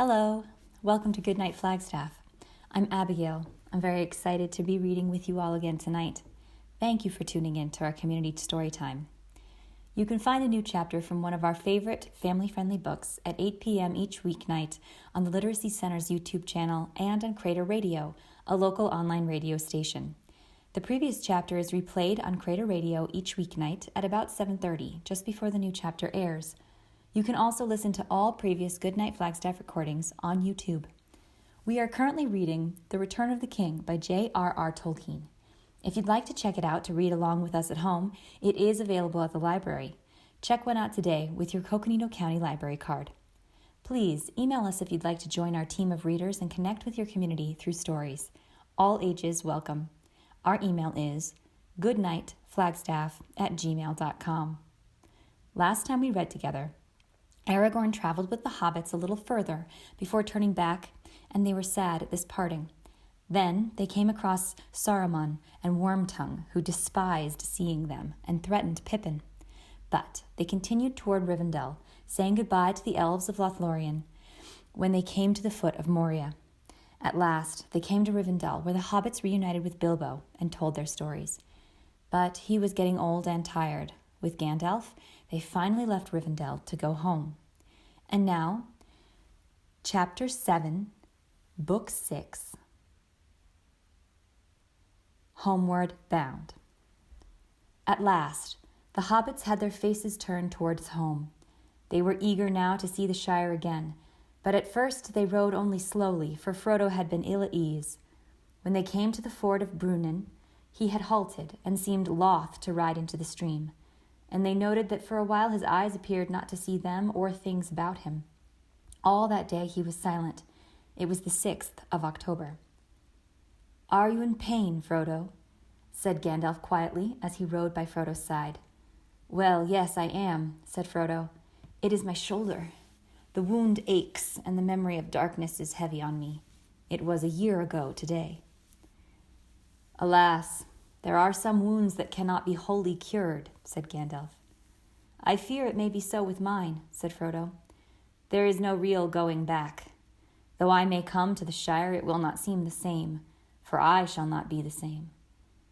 Hello, welcome to Goodnight Flagstaff. I'm Abigail. I'm very excited to be reading with you all again tonight. Thank you for tuning in to our community story time. You can find a new chapter from one of our favorite family-friendly books at 8 p.m. each weeknight on the Literacy Center's YouTube channel and on Crater Radio, a local online radio station. The previous chapter is replayed on Crater Radio each weeknight at about 7:30, just before the new chapter airs. You can also listen to all previous Goodnight Flagstaff recordings on YouTube. We are currently reading The Return of the King by J.R.R. Tolkein. If you'd like to check it out to read along with us at home, it is available at the library. Check one out today with your Coconino County Library card. Please email us if you'd like to join our team of readers and connect with your community through stories. All ages welcome. Our email is goodnightflagstaff@gmail.com. Last time we read together, Aragorn traveled with the hobbits a little further before turning back, and they were sad at this parting. Then they came across Saruman and Wormtongue, who despised seeing them and threatened Pippin. But they continued toward Rivendell, saying goodbye to the elves of Lothlorien when they came to the foot of Moria. At last, they came to Rivendell, where the hobbits reunited with Bilbo and told their stories. But he was getting old and tired. With Gandalf, they finally left Rivendell to go home. And now, Chapter 7, Book 6, Homeward Bound. At last, the hobbits had their faces turned towards home. They were eager now to see the Shire again, but at first they rode only slowly, for Frodo had been ill at ease. When they came to the ford of Brunnen, he had halted and seemed loth to ride into the stream, and they noted that for a while his eyes appeared not to see them or things about him. All that day he was silent. It was the 6th of October. "Are you in pain, Frodo?" said Gandalf quietly as he rode by Frodo's side. "Well, yes, I am," said Frodo. "It is my shoulder. The wound aches, and the memory of darkness is heavy on me. It was a year ago today." "Alas, there are some wounds that cannot be wholly cured," said Gandalf. "I fear it may be so with mine," said Frodo. "There is no real going back. Though I may come to the Shire, it will not seem the same, for I shall not be the same.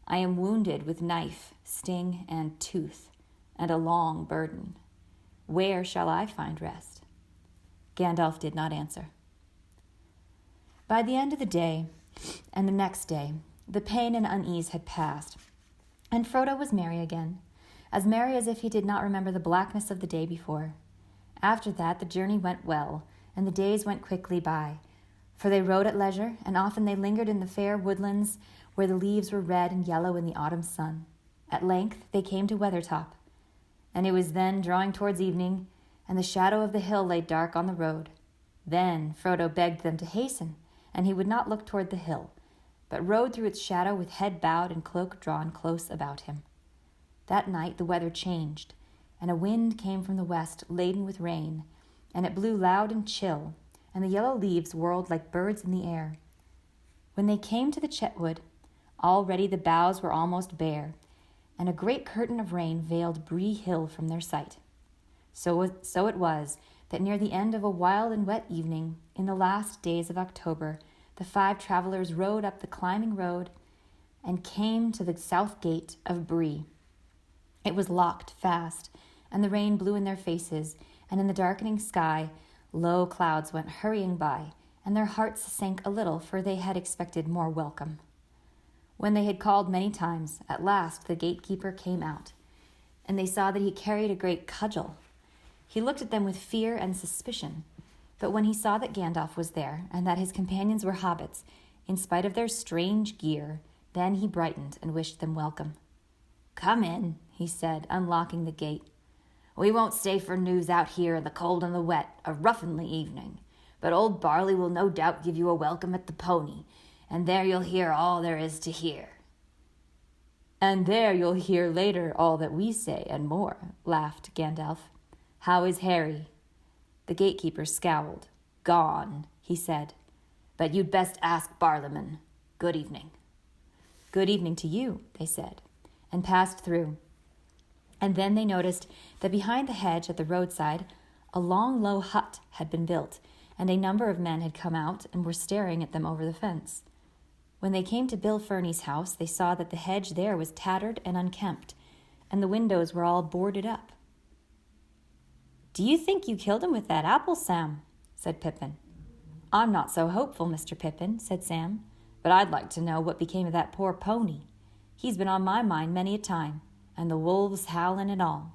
I am wounded with knife, sting, and tooth, and a long burden. Where shall I find rest?" Gandalf did not answer. By the end of the day, and the next day, the pain and unease had passed, and Frodo was merry again, as merry as if he did not remember the blackness of the day before. After that, the journey went well, and the days went quickly by, for they rode at leisure, and often they lingered in the fair woodlands where the leaves were red and yellow in the autumn sun. At length they came to Weathertop, and it was then drawing towards evening, and the shadow of the hill lay dark on the road. Then Frodo begged them to hasten, and he would not look toward the hill, but rode through its shadow with head bowed and cloak drawn close about him. That night the weather changed, and a wind came from the west laden with rain, and it blew loud and chill, and the yellow leaves whirled like birds in the air. When they came to the Chetwood, already the boughs were almost bare, and a great curtain of rain veiled Bree Hill from their sight. So it was that near the end of a wild and wet evening, in the last days of October, the 5 travelers rode up the climbing road and came to the south gate of Bree. It was locked fast, and the rain blew in their faces, and in the darkening sky, low clouds went hurrying by, and their hearts sank a little, for they had expected more welcome. When they had called many times, at last the gatekeeper came out, and they saw that he carried a great cudgel. He looked at them with fear and suspicion, but when he saw that Gandalf was there, and that his companions were hobbits, in spite of their strange gear, then he brightened and wished them welcome. "Come in," he said, unlocking the gate. "We won't stay for news out here in the cold and the wet, a ruffianly evening, but old Barley will no doubt give you a welcome at the Pony, and there you'll hear all there is to hear." "And there you'll hear later all that we say and more," laughed Gandalf. "How is Harry?" The gatekeeper scowled. "Gone," he said. "But you'd best ask Barliman. Good evening." "Good evening to you," they said, and passed through. And then they noticed that behind the hedge at the roadside, a long, low hut had been built, and a number of men had come out and were staring at them over the fence. When they came to Bill Ferny's house, they saw that the hedge there was tattered and unkempt, and the windows were all boarded up. "Do you think you killed him with that apple, Sam?" said Pippin. "I'm not so hopeful, Mr. Pippin," said Sam, "but I'd like to know what became of that poor pony. He's been on my mind many a time, and the wolves howling and all."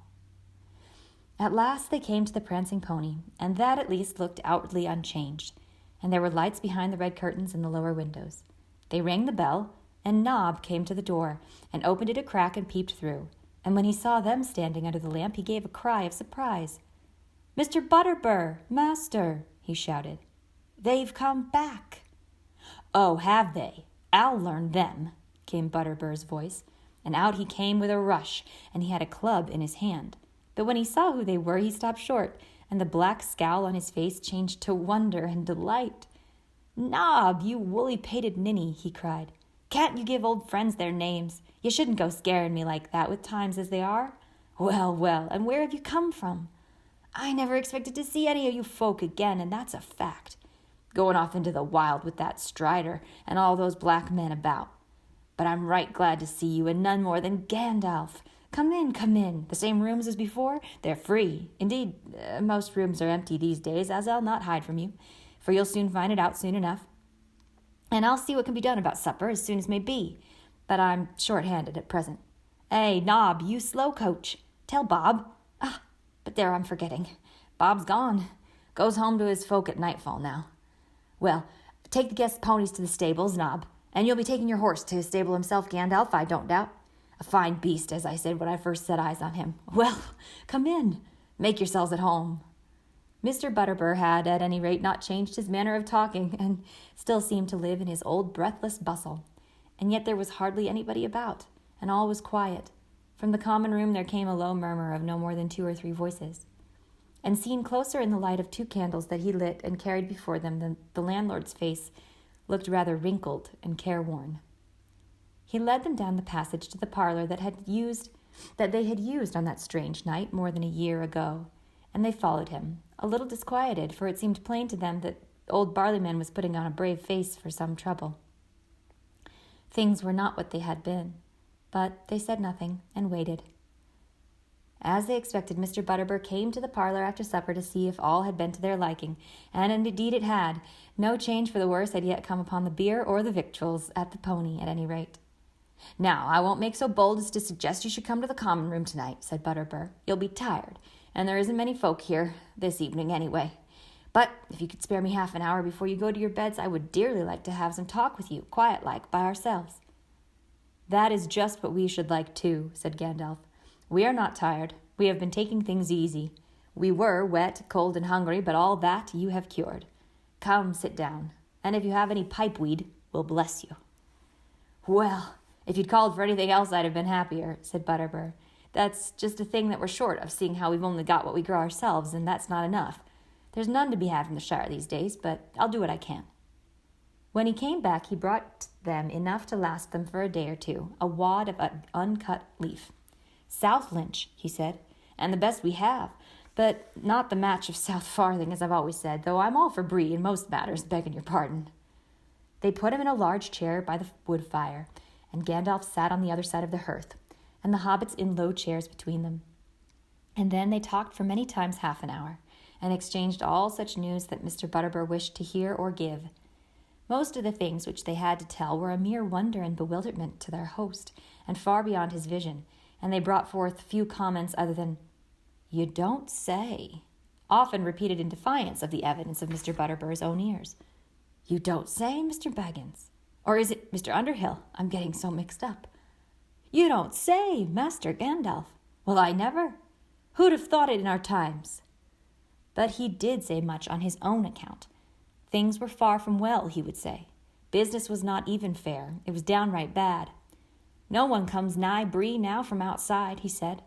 At last they came to the prancing pony, and that at least looked outwardly unchanged, and there were lights behind the red curtains in the lower windows. They rang the bell, and Nob came to the door and opened it a crack and peeped through, and when he saw them standing under the lamp, he gave a cry of surprise. "Mr. Butterbur, master," he shouted. "They've come back." "Oh, have they? I'll learn them," came Butterbur's voice, and out he came with a rush, and he had a club in his hand. But when he saw who they were, he stopped short, and the black scowl on his face changed to wonder and delight. "Nob, you woolly-pated ninny," he cried. "Can't you give old friends their names? You shouldn't go scaring me like that with times as they are. Well, well, and where have you come from? I never expected to see any of you folk again, and that's a fact. Going off into the wild with that Strider and all those black men about. But I'm right glad to see you, and none more than Gandalf. Come in, come in. The same rooms as before? They're free. Indeed, most rooms are empty these days, as I'll not hide from you, for you'll soon find it out soon enough. And I'll see what can be done about supper as soon as may be, but I'm short-handed at present. Hey, Nob, you slow coach. Tell Bob. But there, I'm forgetting. Bob's gone. Goes home to his folk at nightfall now. Well, take the guest ponies to the stables, Nob, and you'll be taking your horse to his stable himself, Gandalf, I don't doubt. A fine beast, as I said when I first set eyes on him. Well, come in. Make yourselves at home." Mr. Butterbur had, at any rate, not changed his manner of talking, and still seemed to live in his old breathless bustle. And yet there was hardly anybody about, and all was quiet. From the common room there came a low murmur of no more than 2 or 3 voices. And seen closer in the light of 2 candles that he lit and carried before them, the landlord's face looked rather wrinkled and careworn. He led them down the passage to the parlor that they had used on that strange night more than a year ago, and they followed him, a little disquieted, for it seemed plain to them that old Barleyman was putting on a brave face for some trouble. Things were not what they had been, but they said nothing and waited. As they expected, Mr. Butterbur came to the parlor after supper to see if all had been to their liking, and indeed it had. No change for the worse had yet come upon the beer or the victuals, at the pony at any rate. "Now, I won't make so bold as to suggest you should come to the common room tonight," said Butterbur. "You'll be tired, and there isn't many folk here this evening anyway. But if you could spare me half an hour before you go to your beds, I would dearly like to have some talk with you, quiet-like, by ourselves." "That is just what we should like too," said Gandalf. "We are not tired. We have been taking things easy. We were wet, cold, and hungry, but all that you have cured. Come, sit down, and if you have any pipe-weed, we'll bless you." "Well, if you'd called for anything else, I'd have been happier," said Butterbur. "That's just a thing that we're short of, seeing how we've only got what we grow ourselves, and that's not enough. There's none to be had from the Shire these days, but I'll do what I can." When he came back, he brought them enough to last them for a day or two, a wad of uncut leaf. "South Lynch," he said, "and the best we have, but not the match of South Farthing, as I've always said, though I'm all for Brie in most matters, begging your pardon." They put him in a large chair by the wood fire, and Gandalf sat on the other side of the hearth, and the hobbits in low chairs between them. And then they talked for many times half an hour, and exchanged all such news that Mr. Butterbur wished to hear or give. Most of the things which they had to tell were a mere wonder and bewilderment to their host, and far beyond his vision, and they brought forth few comments other than, "You don't say," often repeated in defiance of the evidence of Mr. Butterbur's own ears. "You don't say, Mr. Baggins? Or is it Mr. Underhill? I'm getting so mixed up. You don't say, Master Gandalf? Well, I never. Who'd have thought it in our times?" But he did say much on his own account. Things were far from well, he would say. Business was not even fair. It was downright bad. "No one comes nigh Bree now from outside," he said.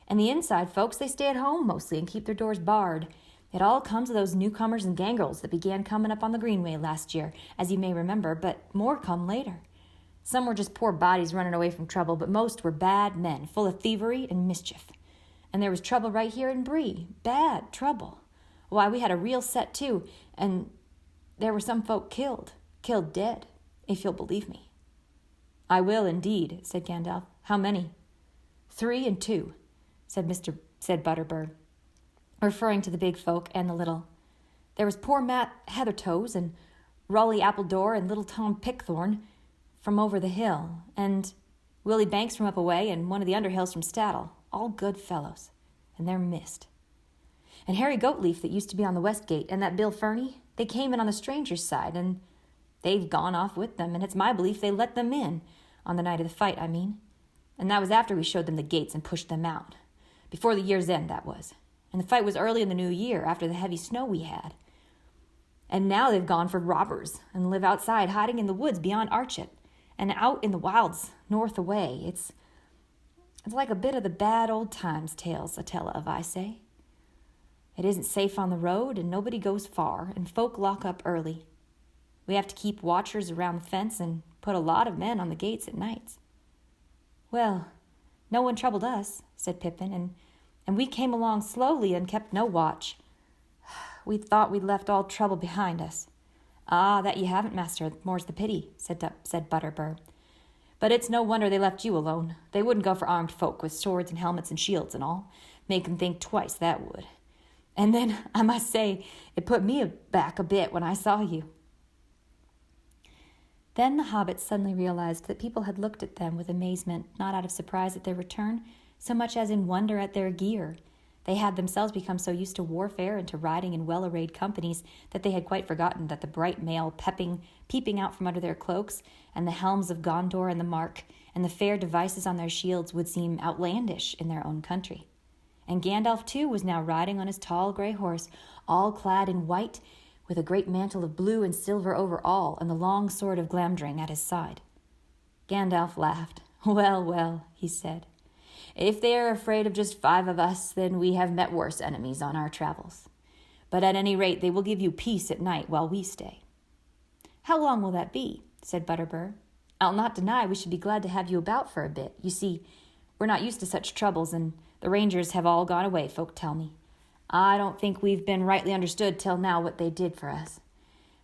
"And the inside folks, they stay at home mostly and keep their doors barred. It all comes of those newcomers and gangrels that began coming up on the Greenway last year, as you may remember, but more come later. Some were just poor bodies running away from trouble, but most were bad men, full of thievery and mischief. And there was trouble right here in Bree. Bad trouble. Why, we had a real set, too, And there were some folk killed dead, if you'll believe me." "I will indeed," said Gandalf. "How many?" 3 and 2, said Butterbur, referring to the big folk and the little. "There was poor Matt Heathertoes and Raleigh Appledore and little Tom Pickthorn from over the hill, and Willie Banks from up away, and one of the Underhills from Staddle, all good fellows, and they're missed. And Harry Goatleaf that used to be on the West Gate, and that Bill Fernie, they came in on the stranger's side, and they've gone off with them, and it's my belief they let them in, on the night of the fight, I mean. And that was after we showed them the gates and pushed them out. Before the year's end, that was. And the fight was early in the new year, after the heavy snow we had. And now they've gone for robbers, and live outside, hiding in the woods beyond Archet, and out in the wilds north away. It's like a bit of the bad old times tales I tell of, I say. It isn't safe on the road, and nobody goes far, and folk lock up early. We have to keep watchers around the fence and put a lot of men on the gates at nights." "Well, no one troubled us," said Pippin, and we came along slowly and kept no watch. We thought we'd left all trouble behind us." "Ah, that you haven't, master, more's the pity," said Butterbur. "But it's no wonder they left you alone. They wouldn't go for armed folk with swords and helmets and shields and all. Make 'em think twice, that would. And then, I must say, it put me back a bit when I saw you." Then the hobbits suddenly realized that people had looked at them with amazement, not out of surprise at their return, so much as in wonder at their gear. They had themselves become so used to warfare and to riding in well-arrayed companies that they had quite forgotten that the bright mail peeping out from under their cloaks, and the helms of Gondor and the Mark, and the fair devices on their shields would seem outlandish in their own country. And Gandalf, too, was now riding on his tall grey horse, all clad in white, with a great mantle of blue and silver over all, and the long sword of Glamdring at his side. Gandalf laughed. "Well, well," he said. "If they are afraid of just 5 of us, then we have met worse enemies on our travels. But at any rate, they will give you peace at night while we stay." "How long will that be?" said Butterbur. "I'll not deny we should be glad to have you about for a bit. You see, we're not used to such troubles, and the rangers have all gone away, folk tell me. I don't think we've been rightly understood till now what they did for us.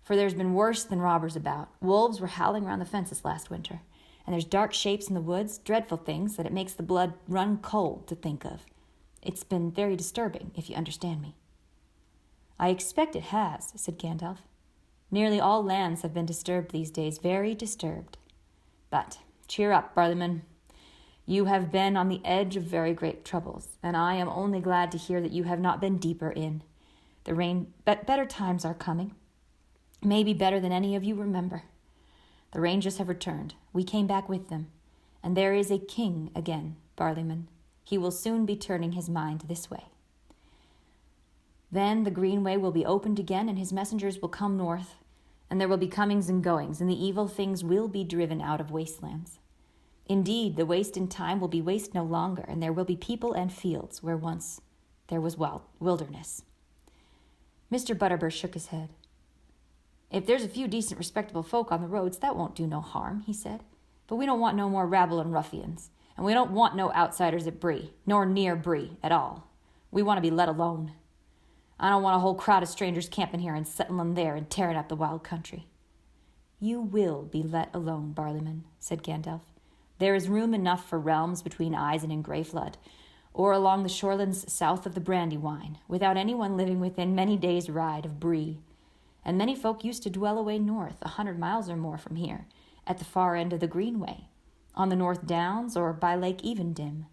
For there's been worse than robbers about. Wolves were howling round the fences last winter, and there's dark shapes in the woods, dreadful things that it makes the blood run cold to think of. It's been very disturbing, if you understand me." "I expect it has," said Gandalf. "Nearly all lands have been disturbed these days, very disturbed. But cheer up, Barleyman. You have been on the edge of very great troubles, and I am only glad to hear that you have not been deeper in. Better times are coming, maybe better than any of you remember. The Rangers have returned. We came back with them, and there is a king again, Barleyman. He will soon be turning his mind this way. Then the Greenway will be opened again, and his messengers will come north, and there will be comings and goings, and the evil things will be driven out of wastelands. Indeed, the waste in time will be waste no longer, and there will be people and fields where once there was wilderness." Mr. Butterbur shook his head. "If there's a few decent, respectable folk on the roads, that won't do no harm," he said. "But we don't want no more rabble and ruffians, and we don't want no outsiders at Bree, nor near Bree at all. We want to be let alone. I don't want a whole crowd of strangers camping here and settling there and tearing up the wild country." "You will be let alone, Barleyman," said Gandalf. "There is room enough for realms between Isen and Greyflood, or along the shorelands south of the Brandywine, without anyone living within many days' ride of Bree. And many folk used to dwell away north, 100 miles or more from here, at the far end of the Greenway, on the North Downs or by Lake Evendim."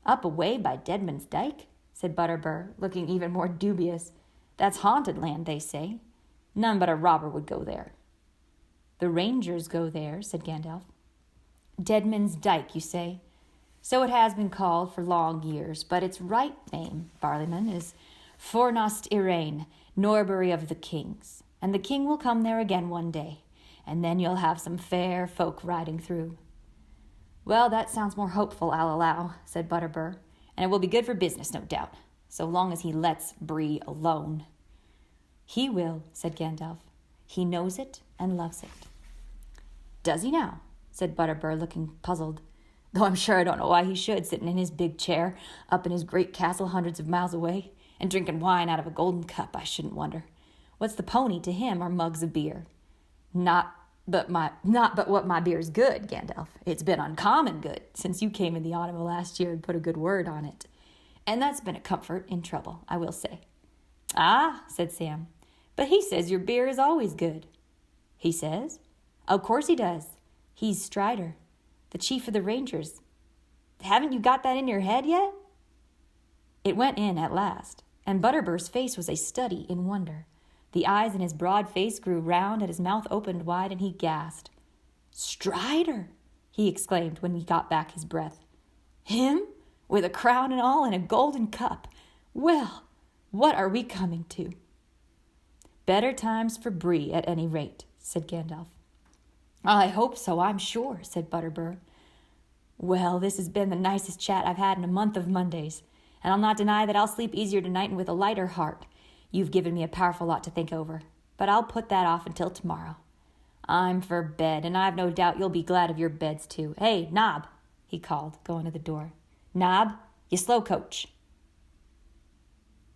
"Up away by Deadman's Dyke?" said Butterbur, looking even more dubious. "That's haunted land, they say. None but a robber would go there." "The Rangers go there," said Gandalf. "Deadman's Dyke, you say? So it has been called for long years, but its right name, Barleyman, is Fornost Irain, Norbury of the Kings, and the king will come there again one day, and then you'll have some fair folk riding through." "Well, that sounds more hopeful, I'll allow," said Butterbur, "and it will be good for business, no doubt, so long as he lets Bree alone." "He will," said Gandalf. "He knows it and loves it." "Does he now?" said Butterbur, looking puzzled. "Though I'm sure I don't know why he should, sitting in his big chair, up in his great castle hundreds of miles away, and drinking wine out of a golden cup, I shouldn't wonder. What's the pony to him are mugs of beer? Not but what my beer's good, Gandalf. It's been uncommon good since you came in the autumn of last year and put a good word on it. And that's been a comfort in trouble, I will say. Ah, said Sam, but he says your beer is always good. He says? Of course he does. He's Strider, the chief of the Rangers. Haven't you got that in your head yet? It went in at last, and Butterbur's face was a study in wonder. The eyes in his broad face grew round and his mouth opened wide, and he gasped. Strider, he exclaimed when he got back his breath. Him? With a crown and all and a golden cup. Well, what are we coming to? Better times for Bree, at any rate, said Gandalf. I hope so, I'm sure, said Butterbur. Well, this has been the nicest chat I've had in a month of Mondays, and I'll not deny that I'll sleep easier tonight and with a lighter heart. You've given me a powerful lot to think over, but I'll put that off until tomorrow. I'm for bed, and I've no doubt you'll be glad of your beds, too. Hey, Nob, he called, going to the door. Nob, you slow coach.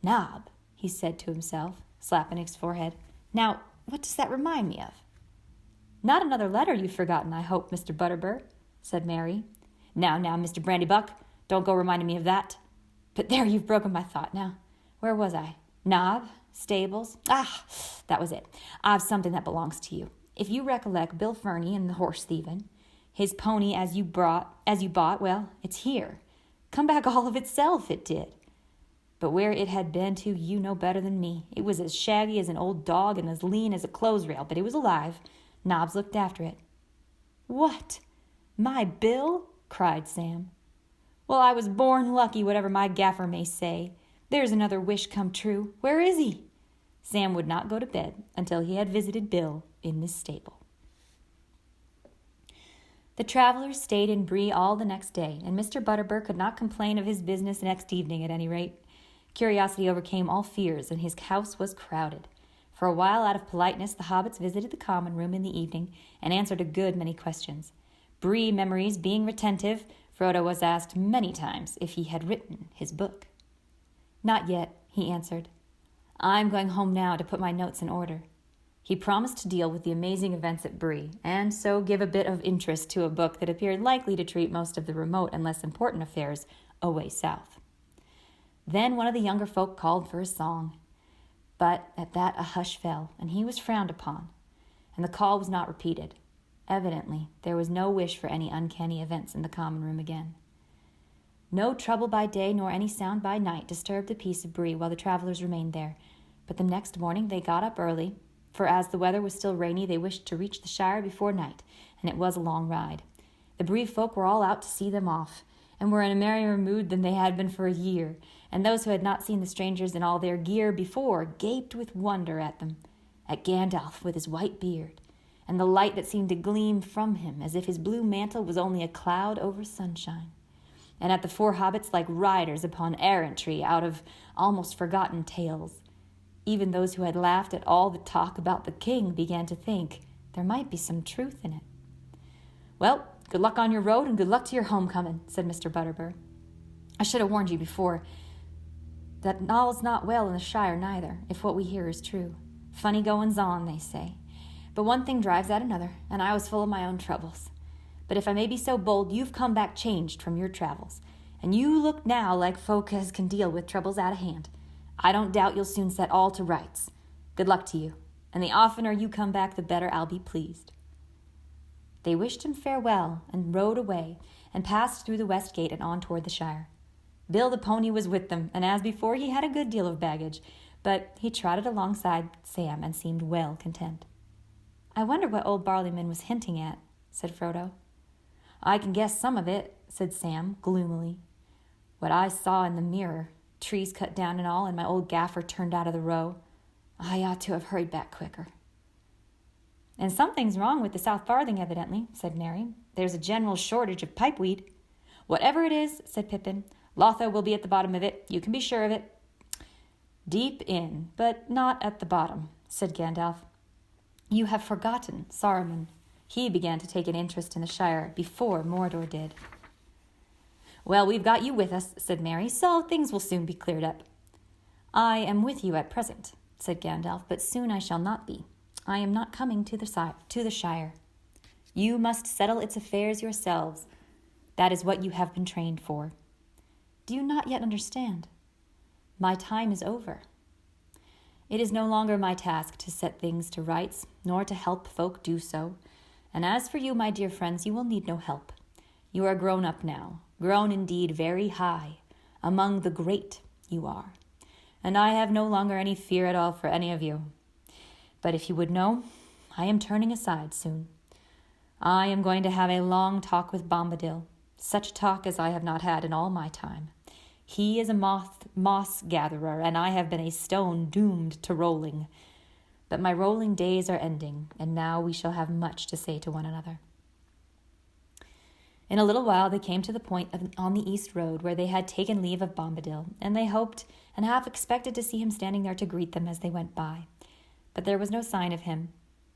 Nob, he said to himself, slapping his forehead. Now, what does that remind me of? Not another letter you've forgotten, I hope, Mr. Butterbur, said Mary. Now, Mr. Brandybuck, don't go reminding me of that. But there, you've broken my thought. Now, where was I? Nob, stables. Ah, that was it. I've something that belongs to you. If you recollect Bill Ferny and the horse thieving, his pony as you bought, well, it's here. Come back all of itself, it did. But where it had been to, you know better than me. It was as shaggy as an old dog and as lean as a clothes rail, but it was alive. Nobbs looked after it. What? My Bill? Cried Sam. Well, I was born lucky, whatever my gaffer may say. There's another wish come true. Where is he? Sam would not go to bed until he had visited Bill in this stable. The travelers stayed in Bree all the next day, and Mr. Butterbur could not complain of his business next evening at any rate. Curiosity overcame all fears, and his house was crowded. For a while, out of politeness, the hobbits visited the common room in the evening and answered a good many questions. Bree memories being retentive, Frodo was asked many times if he had written his book. Not yet, he answered. I'm going home now to put my notes in order. He promised to deal with the amazing events at Bree, and so give a bit of interest to a book that appeared likely to treat most of the remote and less important affairs away south. Then one of the younger folk called for a song. But at that a hush fell, and he was frowned upon, and the call was not repeated. Evidently, there was no wish for any uncanny events in the common room again. No trouble by day nor any sound by night disturbed the peace of Bree while the travelers remained there, but the next morning they got up early, for as the weather was still rainy, they wished to reach the Shire before night, and it was a long ride. The Bree folk were all out to see them off, and were in a merrier mood than they had been for a year, and those who had not seen the strangers in all their gear before gaped with wonder at them, at Gandalf with his white beard, and the light that seemed to gleam from him as if his blue mantle was only a cloud over sunshine, and at the four hobbits like riders upon errantry out of almost forgotten tales. Even those who had laughed at all the talk about the king began to think there might be some truth in it. Well, good luck on your road and good luck to your homecoming, said Mr. Butterbur. I should have warned you before that all's not well in the Shire neither, if what we hear is true. Funny goings-on, they say. But one thing drives out another, and I was full of my own troubles. But if I may be so bold, you've come back changed from your travels, and you look now like folk as can deal with troubles out of hand. I don't doubt you'll soon set all to rights. Good luck to you, and the oftener you come back, the better I'll be pleased. They wished him farewell and rode away, and passed through the west gate and on toward the Shire. Bill the pony was with them, and as before he had a good deal of baggage, but he trotted alongside Sam and seemed well content. I wonder what old Barleyman was hinting at, said Frodo. I can guess some of it, said Sam gloomily. What I saw in the mirror, trees cut down and all, and my old gaffer turned out of the row. I ought to have hurried back quicker. And something's wrong with the South Farthing, evidently, said Merry. There's a general shortage of pipeweed. Whatever it is, said Pippin, Lotho will be at the bottom of it. You can be sure of it. Deep in, but not at the bottom, said Gandalf. You have forgotten Saruman. He began to take an interest in the Shire before Mordor did. Well, we've got you with us, said Merry, so things will soon be cleared up. I am with you at present, said Gandalf, but soon I shall not be. I am not coming to the Shire. You must settle its affairs yourselves. That is what you have been trained for. Do you not yet understand? My time is over. It is no longer my task to set things to rights, nor to help folk do so. And as for you, my dear friends, you will need no help. You are grown up now, grown indeed very high. Among the great you are. And I have no longer any fear at all for any of you. But if you would know, I am turning aside soon. I am going to have a long talk with Bombadil, such talk as I have not had in all my time. He is a moss gatherer, and I have been a stone doomed to rolling. But my rolling days are ending, and now we shall have much to say to one another. In a little while they came to the point on the east road where they had taken leave of Bombadil, and they hoped and half expected to see him standing there to greet them as they went by. But there was no sign of him,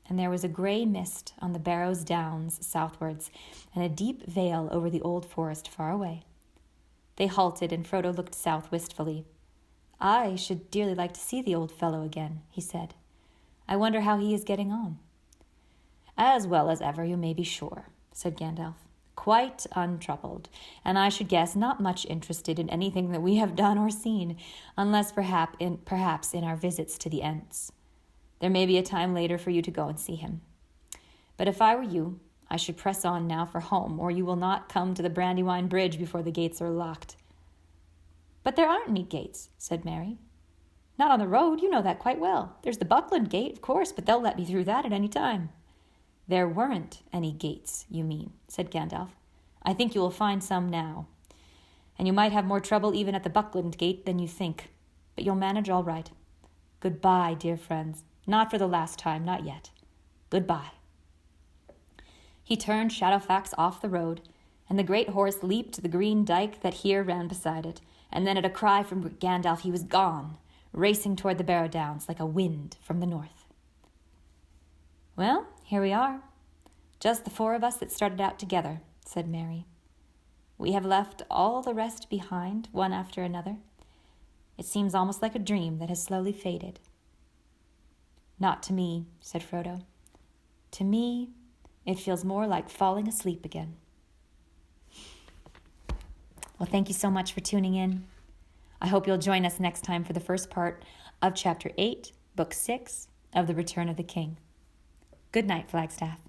and there was a grey mist on the Barrows Downs southwards, and a deep veil over the old forest far away. They halted, and Frodo looked south wistfully. I should dearly like to see the old fellow again, he said. I wonder how he is getting on. As well as ever, you may be sure, said Gandalf. Quite untroubled, and I should guess not much interested in anything that we have done or seen, unless perhaps in our visits to the Ents. There may be a time later for you to go and see him. But if I were you, I should press on now for home, or you will not come to the Brandywine Bridge before the gates are locked. But there aren't any gates, said Merry. Not on the road, you know that quite well. There's the Buckland Gate, of course, but they'll let me through that at any time. There weren't any gates, you mean, said Gandalf. I think you will find some now. And you might have more trouble even at the Buckland Gate than you think. But you'll manage all right. Goodbye, dear friends. Not for the last time, not yet. Goodbye. He turned Shadowfax off the road, and the great horse leaped the green dike that here ran beside it, and then at a cry from Gandalf he was gone, racing toward the Barrow Downs like a wind from the north. Well, here we are. Just the four of us that started out together, said Merry. We have left all the rest behind, one after another. It seems almost like a dream that has slowly faded. Not to me, said Frodo. To me, it feels more like falling asleep again. Well, thank you so much for tuning in. I hope you'll join us next time for the first part of Chapter 8, Book 6 of The Return of the King. Good night, Flagstaff.